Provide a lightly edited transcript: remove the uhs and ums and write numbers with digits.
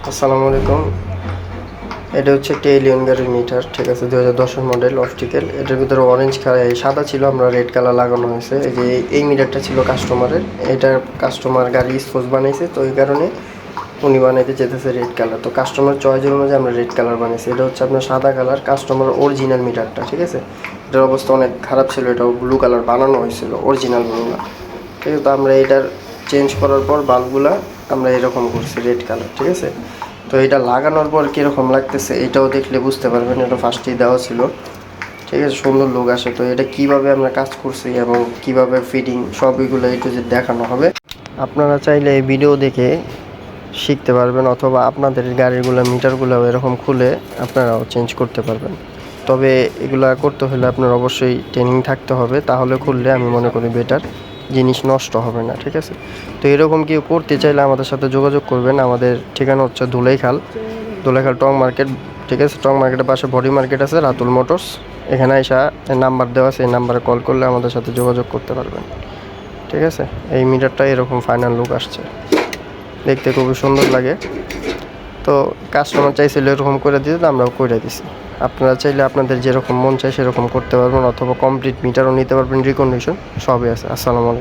আসসালামু আলাইকুম। এটা হচ্ছে একটা এলিয়ন গাড়ির মিটার, ঠিক আছে, 2010-এর মডেল অপটিক্যাল। এটার ভিতরে অরেঞ্জ সাদা ছিল, আমরা রেড কালার লাগানো হয়েছে। এই যে এই মিটারটা ছিল কাস্টমারের, এটা কাস্টমার গাড়ি স্পোর্টস বানাইছে, তো এই কারণে উনি বানাইতে চেতেছে রেড কালার। তো কাস্টমার চয়েসের অনুযায়ী আমরা রেড কালার বানিয়েছি। এটা হচ্ছে আপনার সাদা কালার, কাস্টমার অরিজিনাল মিটারটা, ঠিক আছে। এটার অবস্থা অনেক খারাপ ছিল, এটাও ব্লু কালার বানানো হয়েছিল, অরিজিনাল ব্লু না, ঠিক আছে। তো আমরা এটার চেঞ্জ করার পর বাল্বগুলা আমরা এরকম করছি রেড কালার, ঠিক আছে। তো এটা লাগানোর পর কীরকম লাগতেছে এটাও দেখলে বুঝতে পারবেন। এটা ফার্স্টেই দেওয়া ছিল, ঠিক আছে, সুন্দর লুক আসে। তো এটা কিভাবে আমরা কাজ করছি এবং কিভাবে ফিটিং সব এগুলো একটু যে দেখানো হবে। আপনারা চাইলে এই ভিডিও দেখে শিখতে পারবেন, অথবা আপনাদের গাড়িগুলো মিটারগুলো এরকম খুলে আপনারাও চেঞ্জ করতে পারবেন। তবে এগুলা করতে হলে আপনার অবশ্যই ট্রেনিং থাকতে হবে, তাহলে খুললে আমি মনে করি বেটার, জিনিস নষ্ট হবে না, ঠিক আছে। তো এরকম কেউ করতে চাইলে আমাদের সাথে যোগাযোগ করবেন। আমাদের ঠিকানা হচ্ছে ধুলাইখাল টং মার্কেট, ঠিক আছে। টং মার্কেটের পাশে বডি মার্কেট আছে, রাতুল মোটরস। এখানে এসে নাম্বার দেওয়া আছে, এই নাম্বারে কল করলে আমাদের সাথে যোগাযোগ করতে পারবেন, ঠিক আছে। এই মিটারটা এরকম ফাইনাল লুক আসছে, দেখতে খুবই সুন্দর লাগে। তো কাস্টমার চাইছিল এরকম করে দিতে, আমরাও করে দিছি। আপনারা চাইলে আপনাদের যেরকম মন চায় সেরকম করতে পারবেন, অথবা কমপ্লিট মিটারও নিতে পারবেন, রিকন্ডিশন সবই আছে। আসসালামু আলাইকুম।